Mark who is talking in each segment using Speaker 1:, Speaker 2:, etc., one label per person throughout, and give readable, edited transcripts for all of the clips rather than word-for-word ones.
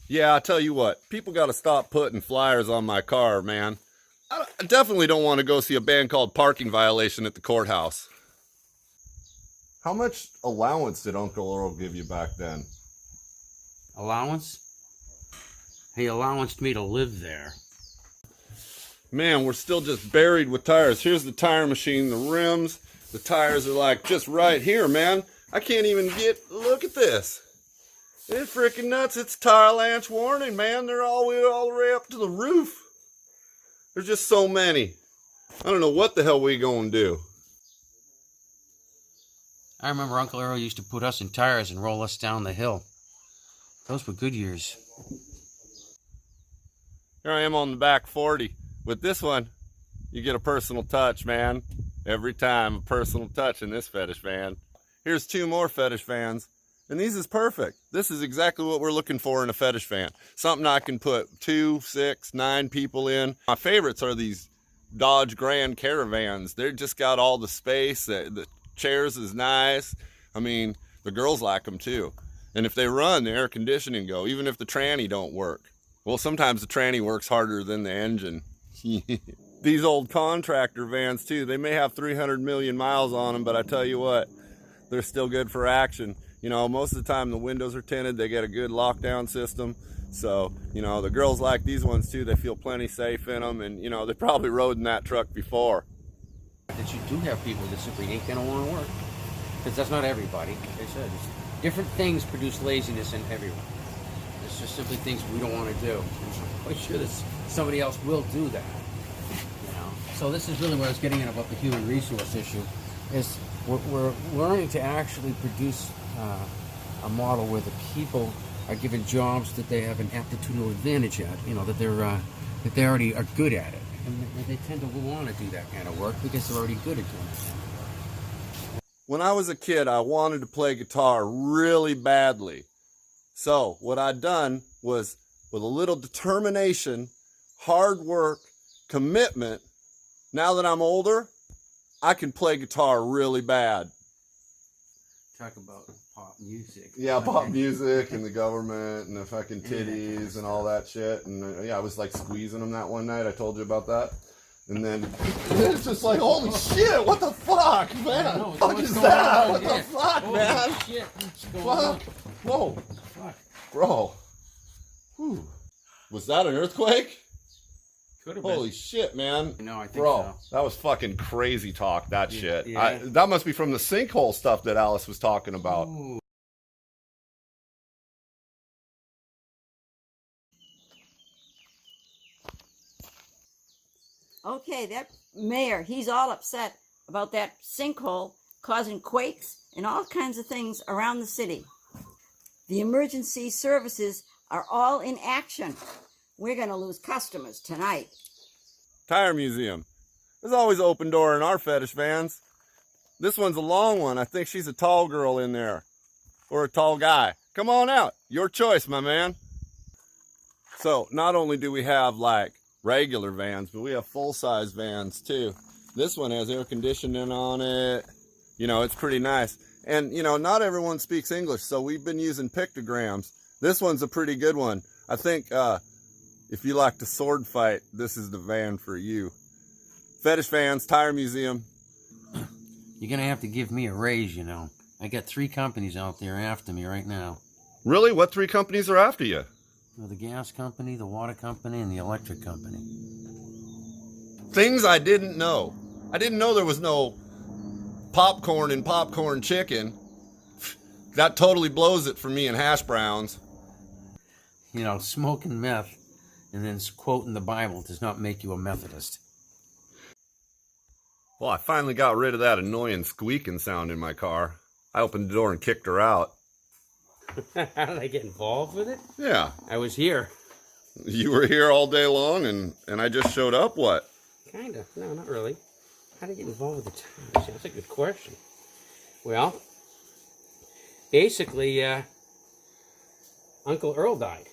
Speaker 1: Yeah, I tell you what, people got to stop putting flyers on my car, man. I definitely don't want to go see a band called Parking Violation at the courthouse. How much allowance did Uncle Earl give you back then?
Speaker 2: Allowance? He allowanced me to live there.
Speaker 1: Man, we're still just buried with tires. Here's the tire machine, the rims. The tires are like just right here, man. I can't even look at this. It's freaking nuts. It's Tirelanche warning, man. They're all the way up to the roof. There's just so many. I don't know what the hell we gonna do.
Speaker 2: I remember Uncle Earl used to put us in tires and roll us down the hill. Those were good years.
Speaker 1: Here I am on the back 40. With this one, you get a personal touch, man. Every time, a personal touch in this fetish van. Here's 2 more fetish vans. And these is perfect. This is exactly what we're looking for in a fetish van. Something I can put 2, 6, 9 people in. My favorites are these Dodge Grand Caravans. They're just got all the space. The chairs is nice. I mean, the girls like them too. And if they run, the air conditioning go, even if the tranny don't work. Well, sometimes the tranny works harder than the engine. These old contractor vans too, they may have 300 million miles on them, but I tell you what, they're still good for action. You know, most of the time the windows are tinted, they get a good lockdown system. So, you know, the girls like these ones too, they feel plenty safe in them, and you know, they probably rode in that truck before.
Speaker 2: That you do have people that simply ain't gonna want to work. Because that's not everybody. Like I said, different things produce laziness in everyone. It's just simply things we don't want to do. I'm quite sure that somebody else will do that. You know? So this is really what I was getting at about the human resource issue, is we're learning to actually produce a model where the people are given jobs that they have an aptitudinal advantage at, you know, that they already are good at it. And they tend to want to do that kind of work because they're already good at doing it.
Speaker 1: When I was a kid, I wanted to play guitar really badly. So what I'd done was, with a little determination, hard work, commitment, now that I'm older, I can play guitar really bad.
Speaker 2: Talk about pop music.
Speaker 1: Yeah, pop music and the government and the fucking titties and all that shit. And yeah, I was like squeezing them that one night. I told you about that. And then it's just like, holy shit, what the fuck, man? What the fuck is that? What the fuck, man?
Speaker 2: Holy shit.
Speaker 1: Fuck. Whoa.
Speaker 2: Fuck.
Speaker 1: Bro. Whew. Was that an earthquake?
Speaker 2: Could have been.
Speaker 1: Holy shit, man.
Speaker 2: No, I think
Speaker 1: Bro,
Speaker 2: so.
Speaker 1: that was fucking crazy talk, that shit.
Speaker 2: Yeah.
Speaker 1: That must be from the sinkhole stuff that Alice was talking about.
Speaker 2: Ooh.
Speaker 3: Okay, that mayor, he's all upset about that sinkhole causing quakes and all kinds of things around the city. The emergency services are all in action. We're going to lose customers tonight.
Speaker 1: Tire museum. There's always open door in our fetish vans. This one's a long one. I think she's a tall girl in there. Or a tall guy. Come on out. Your choice, my man. So, not only do we have like regular vans, but we have full-size vans too. This one has air conditioning on it. You know, it's pretty nice. And, you know, not everyone speaks English, so we've been using pictograms. This one's a pretty good one. I think if you like to sword fight, this is the van for you. Fetish vans, tire museum.
Speaker 2: You're going to have to give me a raise, you know. I got 3 companies out there after me right now.
Speaker 1: Really? What 3 companies are after you?
Speaker 2: Well, the gas company, the water company, and the electric company.
Speaker 1: Things I didn't know. I didn't know there was no popcorn and popcorn chicken. That totally blows it for me and hash browns.
Speaker 2: You know, smoking meth and then quoting the Bible does not make you a Methodist.
Speaker 1: Well, I finally got rid of that annoying squeaking sound in my car. I opened the door and kicked her out.
Speaker 2: How did I get involved with it?
Speaker 1: Yeah.
Speaker 2: I was here.
Speaker 1: You were here all day long and I just showed up, what?
Speaker 2: Kind of. No, not really. How did I get involved with the tires? That's a good question. Well, basically, Uncle Earl died.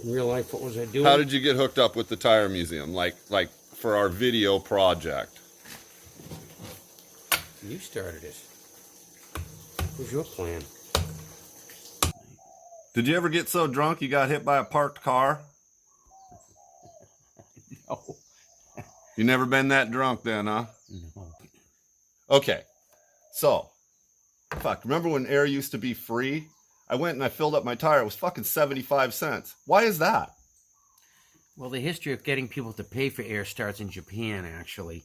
Speaker 2: In real life, what was I doing?
Speaker 1: How did you get hooked up with the tire museum? Like for our video project?
Speaker 2: You started it. What's your plan?
Speaker 1: Did you ever get so drunk you got hit by a parked car?
Speaker 2: No.
Speaker 1: You never been that drunk then, huh?
Speaker 2: No.
Speaker 1: Okay, so, fuck, remember when air used to be free? I went and I filled up my tire. It was fucking 75 cents. Why is that?
Speaker 2: Well, the history of getting people to pay for air starts in Japan, actually.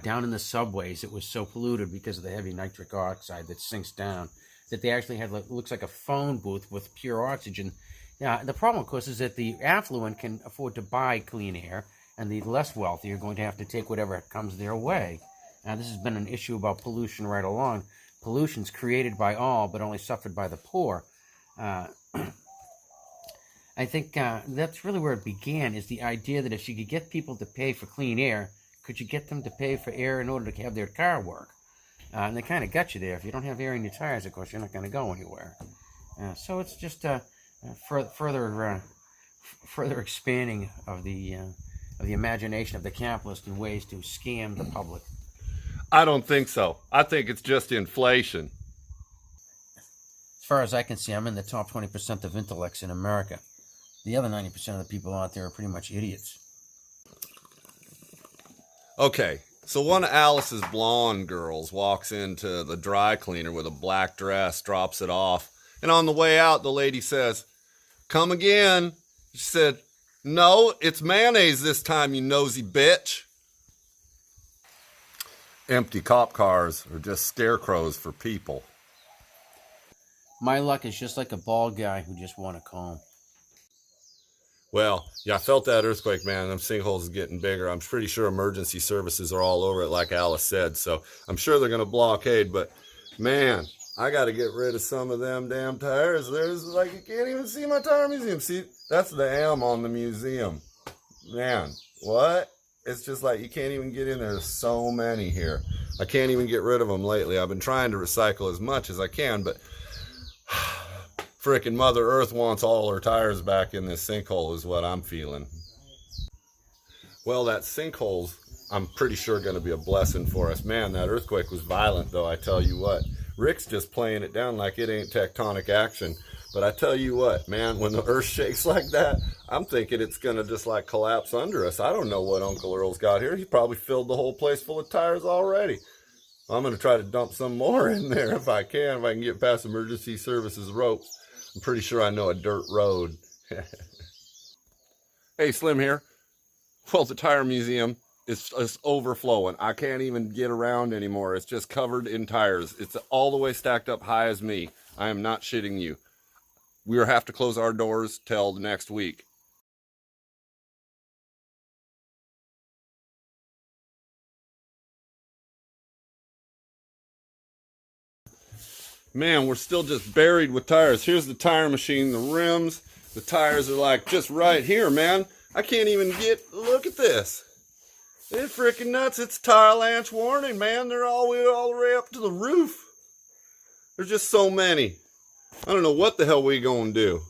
Speaker 2: Down in the subways, it was so polluted because of the heavy nitric oxide that sinks down that they actually had what looks like a phone booth with pure oxygen. The problem, of course, is that the affluent can afford to buy clean air, and the less wealthy are going to have to take whatever comes their way. This has been an issue about pollution right along. Pollution's created by all, but only suffered by the poor. I think that's really where it began, is the idea that if you could get people to pay for clean air, could you get them to pay for air in order to have their car work? And they kind of got you there. If you don't have air in your tires, of course, you're not going to go anywhere. So it's just further expanding of the imagination of the capitalist in ways to scam the public.
Speaker 1: I don't think so. I think it's just inflation.
Speaker 2: As far as I can see, I'm in the top 20% of intellects in America. The other 90% of the people out there are pretty much idiots.
Speaker 1: Okay, so one of Alice's blonde girls walks into the dry cleaner with a black dress, drops it off, and on the way out, the lady says, "Come again." She said, "No, it's mayonnaise this time, you nosy bitch." Empty cop cars are just scarecrows for people.
Speaker 2: My luck is just like a bald guy who just won a comb.
Speaker 1: Well, yeah, I felt that earthquake, man. Them sinkholes is getting bigger. I'm pretty sure emergency services are all over it, like Alice said. So I'm sure they're going to blockade. But, man, I got to get rid of some of them damn tires. There's, like, you can't even see my tire museum. See, that's the M on the museum. Man, what? It's just like you can't even get in there. There's so many here. I can't even get rid of them lately. I've been trying to recycle as much as I can, but frickin' Mother Earth wants all her tires back in this sinkhole is what I'm feeling. Well, that sinkhole's, I'm pretty sure, going to be a blessing for us. Man, that earthquake was violent, though, I tell you what. Rick's just playing it down like it ain't tectonic action. But I tell you what, man, when the earth shakes like that, I'm thinking it's going to just like collapse under us. I don't know what Uncle Earl's got here. He probably filled the whole place full of tires already. I'm going to try to dump some more in there if I can get past emergency services ropes. I'm pretty sure I know a dirt road. Hey, Slim here. Well, the tire museum is overflowing. I can't even get around anymore. It's just covered in tires. It's all the way stacked up high as me. I am not shitting you. We will have to close our doors till the next week. Man, we're still just buried with tires. Here's the tire machine, the rims. The tires are like just right here, man. I can't even look at this. It's freaking nuts. It's Tirelanche warning, man. They're all the way up to the roof. There's just so many. I don't know what the hell we gonna do.